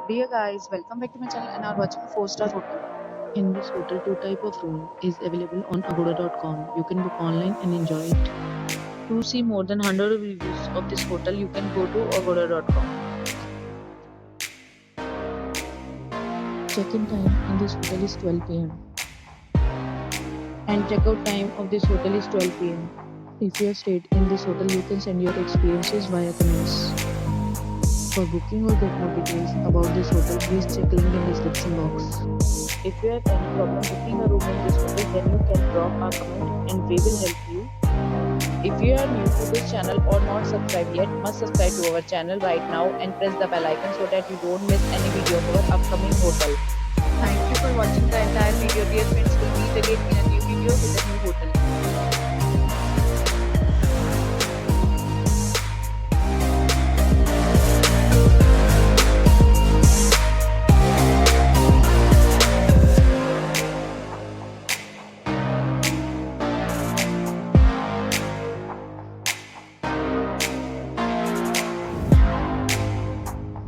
Dear guys, welcome back to my channel and are watching a 4-star hotel. In this hotel, two type of room is available on agoda.com. You can book online and enjoy it. To see more than 100 reviews of this hotel, you can go to agoda.com. Check-in time in this hotel is 12 p.m. and check-out time of this hotel is 12 p.m. If you have stayed in this hotel, you can send your experiences via comments. For booking or get more details about this hotel, please check link in description box. If you have any problem booking a room in this hotel, then you can drop a comment and we will help you. If you are new to this channel or not subscribed yet, must subscribe to our channel right now and press the bell icon so that you don't miss any video of our upcoming hotel. Thank you for watching the entire video. Dear friends, we'll meet again in a new video with a new hotel.